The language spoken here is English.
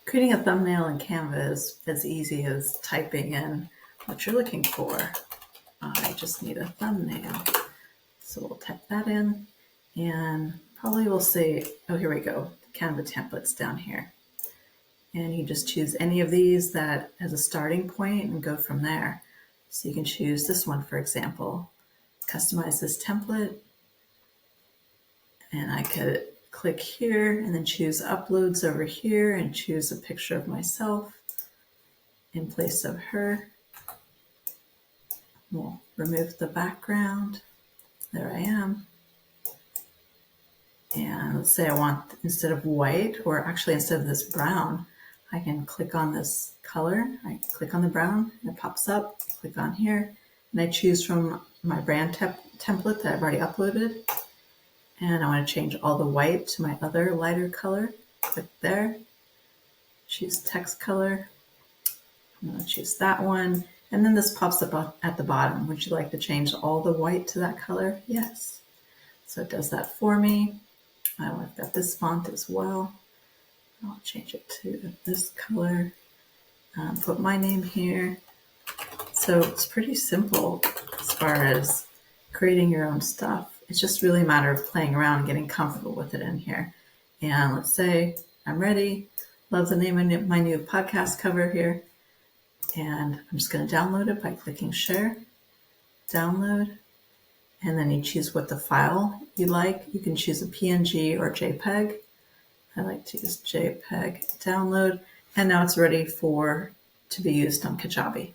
Creating a thumbnail in Canva is as easy as typing in what you're looking for. I just need a thumbnail. So we'll type that in and probably we'll say, oh, here we go, Canva templates down here. And you just choose any of these that as a starting point and go from there. So you can choose this one, for example, customize this template. And I could click here and then choose uploads over here and choose a picture of myself in place of her. We'll remove the background. There I am. And let's say I want, instead of white, or actually instead of this brown, I can click on this color. I click on the brown and it pops up. Click on here and I choose from my brand template that I've already uploaded. And I want to change all the white to my other lighter color. Click there. Choose text color. I'm going to choose that one. And then this pops up at the bottom. Would you like to change all the white to that color? Yes. So it does that for me. I've got this font as well. I'll change it to this color. Put my name here. So it's pretty simple as far as creating your own stuff. It's just really a matter of playing around and getting comfortable with it in here. And let's say I'm ready. Love the name of my new podcast cover here. And I'm just going to download it by clicking share, download, and then you choose what the file you like. You can choose a PNG or JPEG. I like to use JPEG, download, and now it's ready to be used on Kajabi.